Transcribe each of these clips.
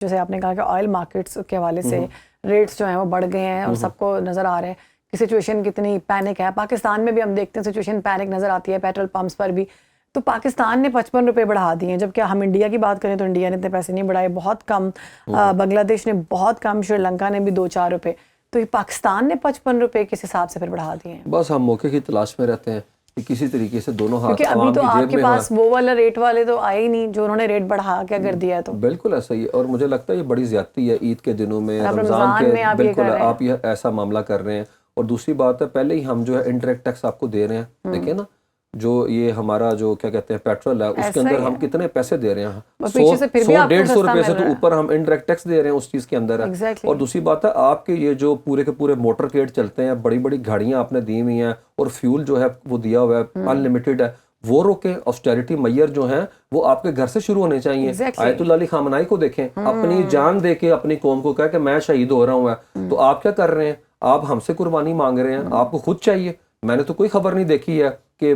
جیسے آپ نے کہا کہ آئل مارکیٹس کے حوالے سے ریٹس جو ہیں وہ بڑھ گئے ہیں اور سب کو نظر آ رہا ہے کہ سچویشن کتنی پینک ہے. پاکستان میں بھی ہم دیکھتے ہیں سچویشن پینک نظر آتی ہے پیٹرول پمپس پر بھی. تو پاکستان نے 55 روپے بڑھا دیے ہیں, جبکہ ہم انڈیا کی بات کریں تو انڈیا نے اتنے پیسے نہیں بڑھائے, بہت کم. بنگلہ دیش نے بہت کم, شری لنکا نے بھی 2-4 روپے. تو یہ پاکستان نے 55 روپے کس حساب سے پھر بڑھا دیے ہیں؟ بس ہم موقع کی تلاش میں رہتے ہیں کہ کسی طریقے سے دونوں ہاتھ کیونکہ ابھی تو آپ کے پاس وہ والا ریٹ والے تو آئے ہی نہیں جو انہوں نے ریٹ بڑھا کے کر دیا ہے. تو بالکل ایسا ہی ہے, اور مجھے لگتا ہے یہ بڑی زیادتی ہے عید کے دنوں میں, رمضان کے, بالکل آپ یہ ایسا معاملہ کر رہے ہیں. اور دوسری بات ہے پہلے ہی ہم جو ہے انڈائریکٹ ٹیکس آپ کو دے رہے ہیں. دیکھیں نا جو یہ ہمارا جو کیا کہتے ہیں پیٹرول ہے اس کے اندر ہم کتنے پیسے دے رہے ہیں, 100-150 روپے سے تو اوپر ہم انڈائریکٹ ٹیکس دے رہے ہیں اس چیز کے اندر ہے. اور دوسری بات ہے آپ کے یہ جو پورے کے پورے موٹر کیٹ چلتے ہیں, بڑی بڑی گاڑیاں آپ نے دی ہوئی ہیں, اور فیول جو ہے وہ دیا ہوا ہے ان لمیٹڈ ہے, وہ روکیں. آسٹیرٹی میئر جو ہیں وہ آپ کے گھر سے شروع ہونے چاہیے. آیت اللہ علی خامنائی کو دیکھیں, اپنی جان دے کے اپنی قوم کو کہا کہ میں شہید ہو رہا ہوں. تو آپ کیا کر رہے ہیں, آپ ہم سے قربانی مانگ رہے ہیں. آپ کو خود چاہیے. میں نے تو کوئی خبر نہیں دیکھی ہے کہ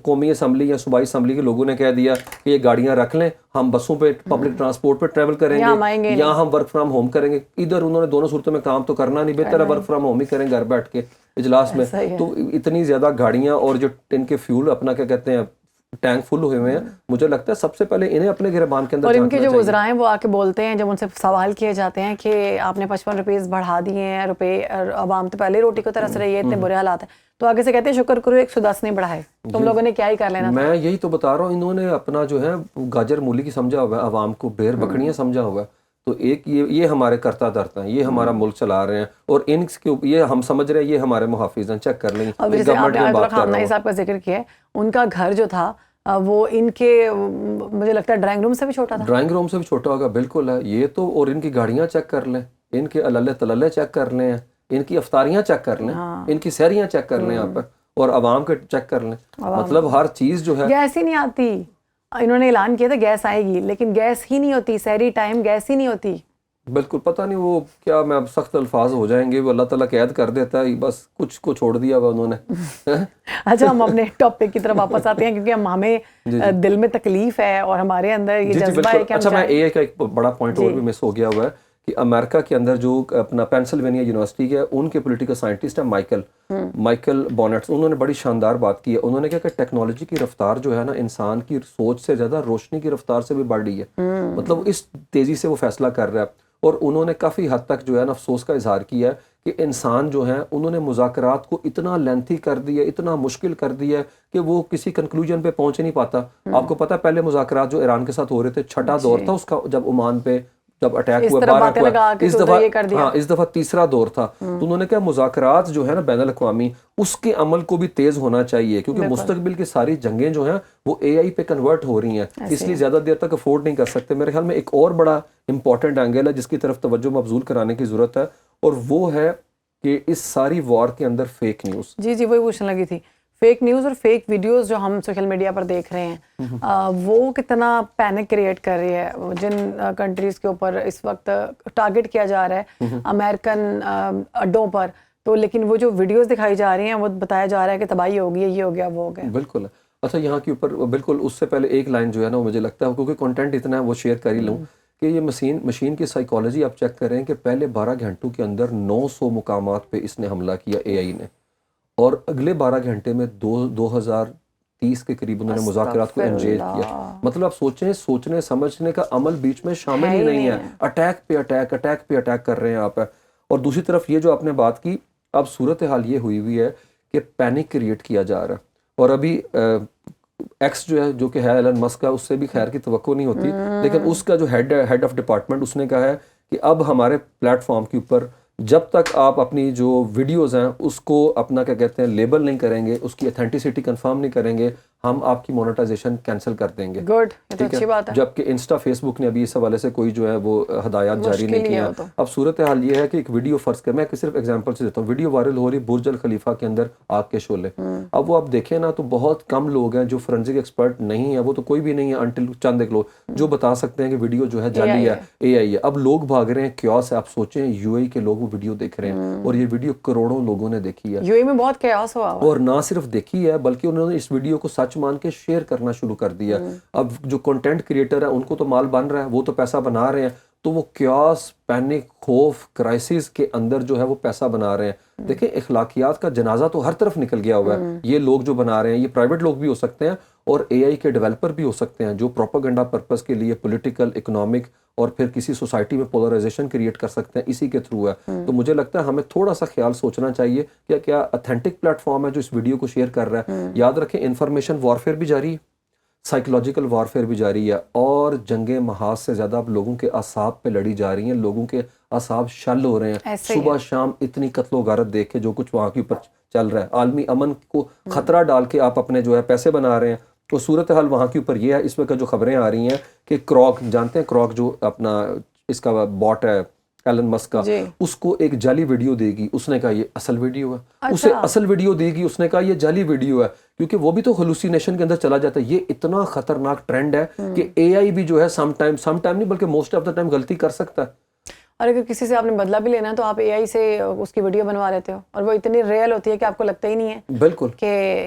قومی اسمبلی یا صوبائی اسمبلی کے لوگوں نے کہہ دیا کہ یہ گاڑیاں رکھ لیں, ہم بسوں پہ پبلک ٹرانسپورٹ پہ ٹریول کریں گے یا ہم ورک فرام ہوم کریں گے. ادھر انہوں نے دونوں صورتوں میں کام تو کرنا نہیں, بہتر ہے ورک فرام ہوم ہی کریں گھر بیٹھ کے اجلاس میں. تو اتنی زیادہ گاڑیاں اور جو ان کے فیول اپنا کیا کہتے ہیں ٹینک فل ہوئے ہوئے ہیں, مجھے لگتا ہے سب سے پہلے انہیں اپنے گربان کے اندر اور ان کے جو وزراء ہیں وہ آ کے بولتے ہیں, جب ان سے سوال کیے جاتے ہیں کہ آپ نے 55 روپیز بڑھا دیے ہیں روپے, اور عوام تو پہلے روٹی کو ترس رہی ہے, اتنے برے حالات ہیں, تو آگے سے کہتے ہیں شکر کرو 110 نہیں بڑھائے, تم لوگوں نے کیا ہی کر لینا تھا. میں یہی تو بتا رہا ہوں, انہوں نے اپنا جو ہے گاجر مولی کی سمجھا ہوا ہے, عوام کو بیر بکریاں سمجھا ہوا ہے. تو ایک یہ ہمارے کرتا دھرتا ہیں, یہ ہمارا ملک چلا رہے ہیں, اور ان کے یہ ہم سمجھ رہے ہیں یہ ہمارے محافظ ہیں. چیک کر لیں, گورنمنٹ کی بات کر رہا ہوں. صاحب کا ذکر کیا ہے, ان کا گھر جو تھا وہ ان کے مجھے لگتا ہے ڈرائنگ روم سے بھی چھوٹا تھا. ڈرائنگ روم سے بھی چھوٹا ہوگا, بالکل ہے یہ تو. اور ان کی گاڑیاں چیک کر لیں, ان کے اللہ تللے چیک کر لیں, ان کی افطاریاں چیک کر لیں, ان کی سحریاں چیک کر لیں آپ, اور عوام کے چیک کر لیں. مطلب ہر چیز جو ہے, گیس ہی نہیں آتی. انہوں نے اعلان کیا تھا گیس آئے گی, لیکن گیس ہی نہیں ہوتی, سحری ٹائم گیس ہی نہیں ہوتی. بالکل پتہ نہیں وہ کیا, میں اب سخت الفاظ ہو جائیں گے, وہ اللہ تعالیٰ قید کر دیتا ہے, بس کچھ کو چھوڑ دیا ہوا انہوں نے. اچھا ہم اپنے ٹاپک کی طرف واپس آتے ہیں, کیونکہ ہمیں دل میں تکلیف ہے اور ہمارے اندر یہ جذبہ ہے کہ اچھا میں اے کا ایک بڑا پوائنٹ اور بھی مس ہو گیا ہوا ہے کہ امریکہ کے اندر جو اپنا پینسلوینیا یونیورسٹی ہے, ان کے پولیٹیکل سائنٹسٹ ہیں مائیکل بونٹس, انہوں نے بڑی شاندار بات کی ہے. انہوں نے کہا کہ ٹیکنالوجی کی رفتار جو ہے نا انسان کی سوچ سے زیادہ روشنی کی رفتار سے بھی بڑھ رہی ہے. مطلب اس تیزی سے وہ فیصلہ کر رہا ہے. اور انہوں نے کافی حد تک جو ہے نا افسوس کا اظہار کیا ہے کہ انسان جو ہیں انہوں نے مذاکرات کو اتنا لینتھی کر دیا, اتنا مشکل کر دیا ہے کہ وہ کسی کنکلوژن پہ پہنچ نہیں پاتا. آپ کو پتہ ہے پہلے مذاکرات جو ایران کے ساتھ ہو رہے تھے, چھٹا دور تھا اس کا, جب عمان پہ جب اٹیک ہوا 12 ہوا, اس دفعہ تیسرا دور تھا. تو انہوں نے کہا مذاکرات جو ہے نا بین الاقوامی, اس کے عمل کو بھی تیز ہونا چاہیے, کیونکہ مستقبل کی ساری جنگیں جو ہیں وہ اے آئی پہ کنورٹ ہو رہی ہیں, اس لیے زیادہ دیر تک افورڈ نہیں کر سکتے. میرے خیال میں ایک اور بڑا امپورٹنٹ اینگل ہے جس کی طرف توجہ مبذول کرانے کی ضرورت ہے, اور وہ ہے کہ اس ساری وار کے اندر فیک نیوز. جی وہی پوچھنے لگی تھی, فیک نیوز اور فیک ویڈیوز جو ہم سوشل میڈیا پر دیکھ رہے ہیں, وہ کتنا پینک کریٹ کر رہی ہے. جن کنٹریز کے اوپر اس وقت ٹارگٹ کیا جا رہا ہے امریکن اڈوں پر, تو لیکن وہ جو ویڈیوز دکھائی جا رہی ہیں وہ بتایا جا رہا ہے کہ تباہی ہوگی, یہ ہو گیا وہ ہو گیا. بالکل. اچھا یہاں کے اوپر بالکل اس سے پہلے ایک لائن جو ہے نا وہ مجھے لگتا ہے, کیونکہ کنٹینٹ اتنا ہے وہ شیئر کر ہی لوں, کہ یہ مشین کی سائیکالوجی آپ چیک کریں کہ پہلے 12 گھنٹوں کے اندر 900 مقامات پہ اس نے حملہ کیا اے آئی نے, اور اگلے 12 گھنٹے میں 2030 کے قریب انہوں نے مذاکرات کو انگیج کیا. مطلب آپ سوچیں, سوچنے سمجھنے کا عمل بیچ میں شامل ہی نہیں ہے, اٹیک پہ اٹیک کر رہے ہیں آپ. اور دوسری طرف یہ جو آپ نے بات کی, اب صورتحال یہ ہوئی ہے کہ پینک کریٹ کیا جا رہا ہے. اور ابھی ایکس جو ہے, جو کہ ہے ایلن مسک کا, اس سے بھی خیر کی توقع نہیں ہوتی, لیکن اس کا جو ہیڈ آف ڈپارٹمنٹ, اس نے کہا ہے کہ اب ہمارے پلیٹ فارم کے اوپر جب تک آپ اپنی جو ویڈیوز ہیں اس کو اپنا کیا کہتے ہیں لیبل نہیں کریں گے, اس کی اتھینٹسٹی کنفرم نہیں کریں گے, ہم آپ کی مونیٹائزیشن کینسل کر دیں گے. گڈ, یہ تو اچھی بات ہے. جبکہ انسٹا فیس بک نے ابھی اس حوالے سے کوئی جو ہے وہ ہدایات جاری نہیں کیا. اب صورتحال یہ ہے کہ ایک ویڈیو فرض کر, میں صرف ایگزامپل سے دیتا ہوں, ویڈیو وائرل ہو رہی برج الخلیفہ کے اندر آگ کے شعلے. اب وہ آپ دیکھیں نا تو بہت کم لوگ ہیں جو فورنزک ایکسپرٹ نہیں ہے, وہ تو کوئی بھی نہیں ہے انٹل چند ایک لوگ جو بتا سکتے ہیں کہ ویڈیو جو ہے جعلی ہے, اے آئی ہے. اب لوگ بھاگ رہے ہیں کیوس ہے. آپ سوچیں یو اے کے لوگ وہ ویڈیو دیکھ رہے ہیں, اور یہ ویڈیو کروڑوں لوگوں نے دیکھی ہے. یو اے میں بہت کیوس ہوا, اور نہ صرف دیکھی ہے بلکہ انہوں نے اس ویڈیو کو سچ سچ مان کے شیئر کرنا شروع کر دیا. اب جو کنٹینٹ کریٹر ہیں ان کو تو مال بن رہا ہے, وہ تو پیسہ بنا رہے ہیں, تو وہ کیاس, پینک, خوف, کرائسس کے اندر جو ہے وہ پیسہ بنا رہے ہیں. دیکھیں اخلاقیات کا جنازہ تو ہر طرف نکل گیا ہوا ہے. یہ لوگ جو بنا رہے ہیں یہ پرائیویٹ لوگ بھی ہو سکتے ہیں اور اے آئی کے ڈیولپر بھی ہو سکتے ہیں جو پروپیگنڈا پرپس کے لیے پولیٹیکل, اکنامک اور پھر کسی سوسائٹی میں پولرائزیشن کریٹ کر سکتے ہیں, اسی کے تھرو ہے. تو مجھے لگتا ہے ہمیں تھوڑا سا خیال سوچنا چاہیے کہ کیا اتھینٹک پلیٹ فارم ہے جو اس ویڈیو کو شیئر کر رہا ہے. یاد رکھیں انفارمیشن وارفیئر بھی جاری ہے, سائیکولوجیکل وارفیئر بھی جاری ہے, اور جنگیں محاذ سے زیادہ اب لوگوں کے اعصاب پہ لڑی جا رہی ہیں. لوگوں کے اعصاب شل ہو رہے ہیں صبح شام. اتنی قتل و غارت دیکھ کے جو کچھ وہاں کے اوپر چل رہا ہے, عالمی امن کو خطرہ ڈال کے آپ اپنے جو ہے پیسے بنا رہے ہیں. تو صورتحال وہاں کے اوپر یہ ہے اس وقت جو خبریں آ رہی ہیں کہ کراک, جانتے ہیں کراک جو اپنا اس کا باٹ ہے ایلن مسک کا, اس کو ایک جعلی ویڈیو دے گی, اس نے کہا یہ اصل ویڈیو ہے. اسے اصل ویڈیو دے گی, اس نے کہا یہ جعلی ویڈیو ہے, کیونکہ وہ بھی تو ہلوسینیشن کے اندر چلا جاتا ہے. یہ اتنا خطرناک ٹرینڈ ہے کہ اے آئی بھی جو ہے سم ٹائم نہیں بلکہ موسٹ آف دا ٹائم غلطی کر سکتا ہے. اور اگر کسی سے آپ نے بدلہ بھی لینا ہے تو آپ اے آئی سے اس کی ویڈیو بنوا لیتے ہو, اور وہ اتنی ریئل ہوتی ہے کہ آپ کو لگتا ہی نہیں ہے بالکل کہ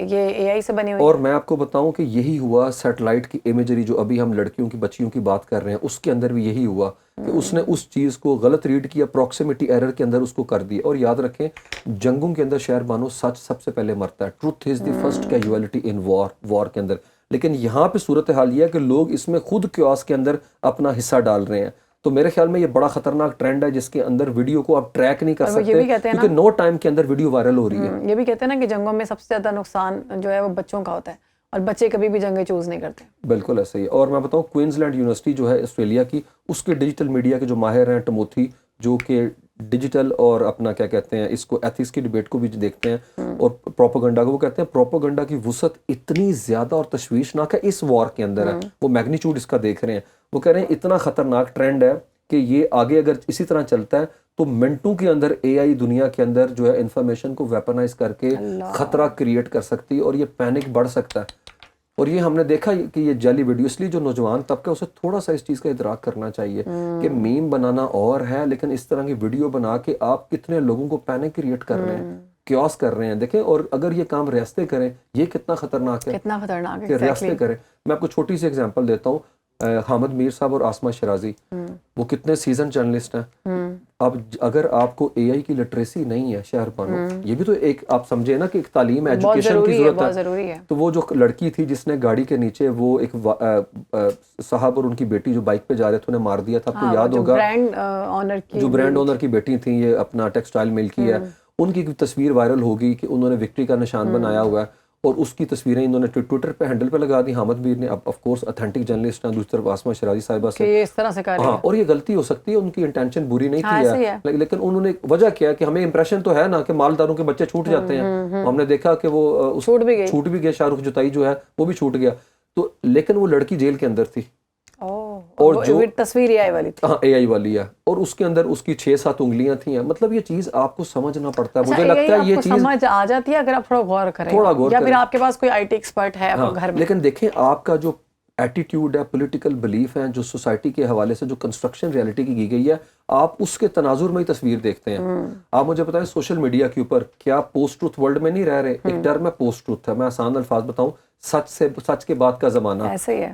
یہ اے آئی سے بنی ہوئی. اور میں آپ کو بتاؤں کہ یہی ہوا سیٹلائٹ کی امیجری جو ابھی ہم لڑکیوں کی بچیوں کی بات کر رہے ہیں, اس کے اندر بھی یہی ہوا کہ اس نے اس چیز کو غلط ریڈ کیا, پروکسیمیٹی ایرر کے اندر اس کو کر دیا. اور یاد رکھیں جنگوں کے اندر شہر بانو سچ سب سے پہلے مرتا ہے. ٹروتھ از دی فرسٹ کیجوالٹی ان وار کے اندر. لیکن یہاں پہ صورتحال یہ ہے کہ لوگ اس میں خود کیوس کے اندر اپنا حصہ ڈال رہے ہیں. تو میرے خیال میں یہ بڑا خطرناک ٹرینڈ ہے جس کے اندر ویڈیو کو آپ ٹریک نہیں کر سکتے کیونکہ نو ٹائم کے اندر ویڈیو وائرل ہو رہی ہے. یہ بھی کہتے ہیں نا کہ جنگوں میں سب سے زیادہ نقصان جو ہے وہ بچوں کا ہوتا ہے, اور بچے کبھی بھی جنگیں چوز نہیں کرتے. بالکل ایسا ہی ہے. اور میں بتاؤں کوئنز لینڈ یونیورسٹی جو ہے آسٹریلیا کی, اس کے ڈیجیٹل میڈیا کے جو ماہر ہیں ٹموتھی, جو کہ ڈیجیٹل اور اپنا کیا کہتے ہیں اس کو ایتھکس کی ڈیبیٹ کو بھی دیکھتے ہیں اور پروپیگنڈا کو, وہ کہتے ہیں پروپیگنڈا کی وسعت اتنی زیادہ اور تشویشناک ہے اس وار کے اندر ہے. وہ میگنیچیوڈ اس کا دیکھ رہے ہیں. وہ کہہ رہے ہیں اتنا خطرناک ٹرینڈ ہے کہ یہ آگے اگر اسی طرح چلتا ہے تو منٹوں کے اندر اے آئی دنیا کے اندر جو ہے انفارمیشن کو ویپنائز کر کے خطرہ کریٹ کر سکتی ہے, اور یہ پینک بڑھ سکتا ہے. اور یہ ہم نے دیکھا کہ یہ جعلی ویڈیو, اس لیے جو نوجوان طبقہ اسے تھوڑا سا اس چیز کا ادراک کرنا چاہیے کہ میم بنانا اور ہے, لیکن اس طرح کی ویڈیو بنا کے آپ کتنے لوگوں کو پینک کریٹ کر رہے ہیں, کیوس کر رہے ہیں. دیکھیں, اور اگر یہ کام ریاستیں کریں یہ کتنا خطرناک ہے, کتنا خطرناک ہے کہ ریاستیں کریں. میں آپ کو چھوٹی سی ایگزامپل دیتا ہوں. حامد میر صاحب اور آسمہ شرازی, وہ کتنے سیزن جرنلسٹ ہیں. اب اگر آپ کو اے آئی کی لٹریسی نہیں ہے شہر بانو, یہ بھی تو ایک آپ سمجھے نا کہ ایک تعلیم ایجوکیشن کی ضرورت ہے. تو وہ جو لڑکی تھی جس نے گاڑی کے نیچے وہ ایک صاحب اور ان کی بیٹی جو بائک پہ جا رہے تھے انہیں مار دیا تھا, آپ کو یاد ہوگا, جو برانڈ اونر کی بیٹی تھیں, یہ اپنا ٹیکسٹائل مل کی ہے, ان کی تصویر وائرل ہوگی کہ انہوں نے وکٹری کا نشان بنایا ہوا ہے, اور اس کی تصویریں انہوں نے ٹویٹر پہ ہینڈل پہ لگا دی. حامد میر نے آف کورس اتھینٹک جرنلسٹ ہیں, دوسری طرف آسمہ شرازی صاحبہ سے اس طرح سے کر رہے ہیں. اور یہ غلطی ہو سکتی ہے, ان کی انٹینشن بری نہیں تھی ہے, لیکن انہوں نے وجہ کیا کہ ہمیں امپریشن تو ہے نا کہ مالداروں کے بچے چھوٹ جاتے ہیں. ہم نے دیکھا کہ وہ چھوٹ بھی گئے, شاہ رخ جتائی جو ہے وہ بھی چھوٹ گیا. تو لیکن وہ لڑکی جیل کے اندر تھی, اور جو تصویر اے آئی والی تھی, ہاں اے آئی والی ہے, اور اس کے اندر اس کی 6-7 انگلیاں تھیں. مطلب یہ چیز آپ کو سمجھنا پڑتا ہے. مجھے لگتا ہے یہ چیز سمجھ آ جاتی ہے اگر آپ تھوڑا غور کریں, یا پھر آپ کے پاس کوئی آئی ٹی ایکسپرٹ ہے گھر میں. لیکن دیکھیں آپ کا جو ایٹیٹیوڈ ہے, پولیٹیکل بلیف ہے, جو سوسائٹی کے حوالے سے جو کنسٹرکشن ریئلٹی کی گئی ہے, آپ اس کے تناظر میں ہی تصویر دیکھتے ہیں. آپ مجھے بتائیں سوشل میڈیا کے اوپر کیا پوسٹ ٹروتھ ورلڈ میں نہیں رہ رہے. ایک ٹرم ہے پوسٹ ٹروتھ ہے, میں آسان الفاظ بتاؤں, سچ کے بعد کا زمانہ.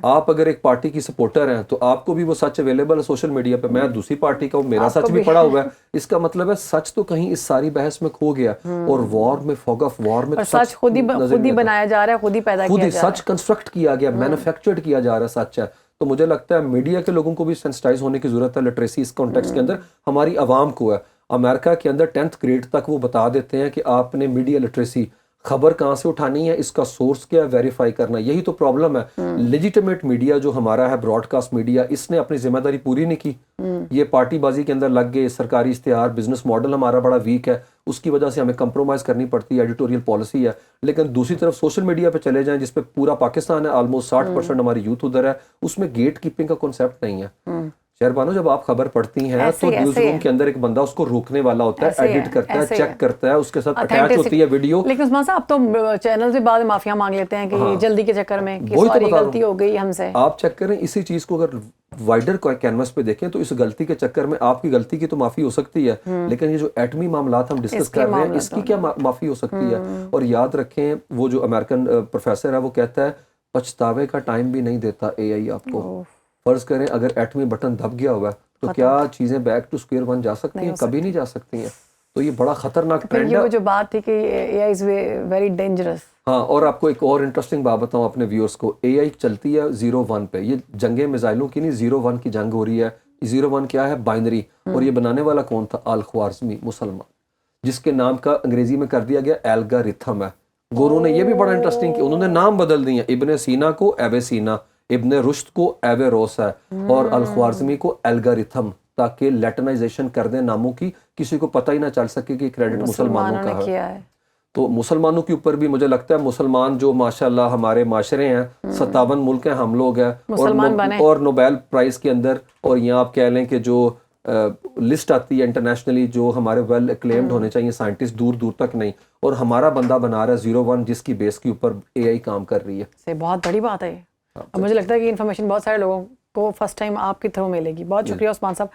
آپ اگر ایک پارٹی کی سپورٹر ہیں تو آپ کو بھی وہ سچ اویلیبل ہے سوشل میڈیا پہ. میں دوسری پارٹی کا ہوں, میرا سچ بھی پڑا ہوا ہے. اس کا مطلب ہے سچ تو کہیں اس ساری بحث میں کھو گیا, اور وار میں فوگ آف وار میں سچ خود ہی بنایا جا رہا ہے, خود ہی پیدا کیا جا رہا ہے, سچ کنسٹرکٹ کیا گیا, مینوفیکچرڈ کیا جا رہا ہے سچ ہے. تو مجھے لگتا ہے میڈیا کے لوگوں کو بھی سینسٹائز ہونے کی ضرورت ہے لٹریسی اس کانٹیکسٹ کے اندر. ہماری عوام کو ہے, امریکہ کے اندر 10th گریڈ تک وہ بتا دیتے ہیں کہ آپ نے میڈیا لٹریسی, خبر کہاں سے اٹھانی ہے, اس کا سورس کیا ہے, ویریفائی کرنا. یہی تو پرابلم ہے. لیجیٹمیٹ میڈیا جو ہمارا ہے, براڈ کاسٹ میڈیا, اس نے اپنی ذمہ داری پوری نہیں کی. یہ پارٹی بازی کے اندر لگ گئے, سرکاری اشتہار, بزنس ماڈل ہمارا بڑا ویک ہے, اس کی وجہ سے ہمیں کمپرومائز کرنی پڑتی ہے, ایڈیٹوریل پالیسی ہے. لیکن دوسری طرف سوشل میڈیا پہ چلے جائیں جس پہ پورا پاکستان ہے, آلموسٹ 60% ہماری یوتھ ادھر ہے, اس میں گیٹ کیپنگ کا کنسیپٹ نہیں ہے. شہربانو جب آپ خبر پڑھتی ہیں تو نیوز روم کے اندر ایک بندہ اس کو روکنے والا ہوتا ہے, ایڈٹ کرتا ہے, چیک کرتا ہے, اس کے ساتھ اٹیچ ہوتی ہے ویڈیو. لیکن عثمان صاحب اب تو چینلز بھی بعد میں معافیا مانگ لیتے ہیں کہ جلدی کے چکر میں کہ سوری غلطی ہو گئی ہم سے. آپ چیک کریں اسی چیز کو اگر وائڈر کینوس پہ دیکھیں تو اس غلطی کے چکر میں آپ کی غلطی کی تو معافی ہو سکتی ہے, لیکن یہ جو ایٹمی معاملات ہم ڈسکس کر رہے ہیں اس کی کیا معافی ہو سکتی ہے. اور یاد رکھیں وہ جو امریکن پروفیسر ہے وہ کہتا ہے پچھتاوے کا ٹائم بھی نہیں دیتا اے آئی آپ کو. فرض کریں اگر ایٹمی بٹن دب گیا ہوا ہے تو کیا چیزیں بیک ٹو اسکوئر ون جا سکتی ہیں؟ کبھی نہیں جا سکتی ہیں. تو یہ بڑا خطرناک ٹرینڈ ہے. وہ جو بات تھی کہ اے آئی از ویری ڈینجرس. ہاں, اور آپ کو ایک اور انٹرسٹنگ بات بتاؤں اپنے ویورز کو, اے آئی چلتی ہے 0-1 پہ. یہ جنگیں میزائلوں کی نہیں, 0-1 کی جنگ ہو رہی ہے. 0-1 کیا ہے؟ بائنری. اور یہ بنانے والا کون تھا؟ الخوارزمی مسلمان, جس کے نام کا انگریزی میں کر دیا گیا الگورتھم ہے. گورو نے یہ بھی بڑا انٹرسٹنگ کیا, انہوں نے نام بدل دیے. ابن سینا کو ایوے سینا, ابن رشد کو ایوے روس ہے, اور الخوارزمی کو الگورتھم, تاکہ لیٹنائزیشن کر دیں ناموں کی, کسی کو پتہ ہی نہ چل سکے کہ کریڈٹ مسلمانوں کا ہے. تو مسلمانوں کے اوپر بھی مجھے لگتا ہے مسلمان جو ماشاءاللہ ہمارے معاشرے ہیں, 57 ملک ہیں, ہم لوگ ہیں, اور نوبیل پرائز کے اندر, اور یہاں آپ کہہ لیں کہ جو لسٹ آتی ہے انٹرنیشنلی جو ہمارے ویل اکلیمڈ ہونے چاہیے سائنٹسٹ, دور دور تک نہیں, اور ہمارا بندہ بنا رہا ہے 0-1 جس کی بیس کے اوپر اے آئی کام کر رہی ہے. بہت بڑی بات ہے. مجھے لگتا ہے کہ انفارمیشن بہت سارے لوگوں کو فرسٹ ٹائم آپ کے تھرو ملے گی. بہت شکریہ عثمان صاحب.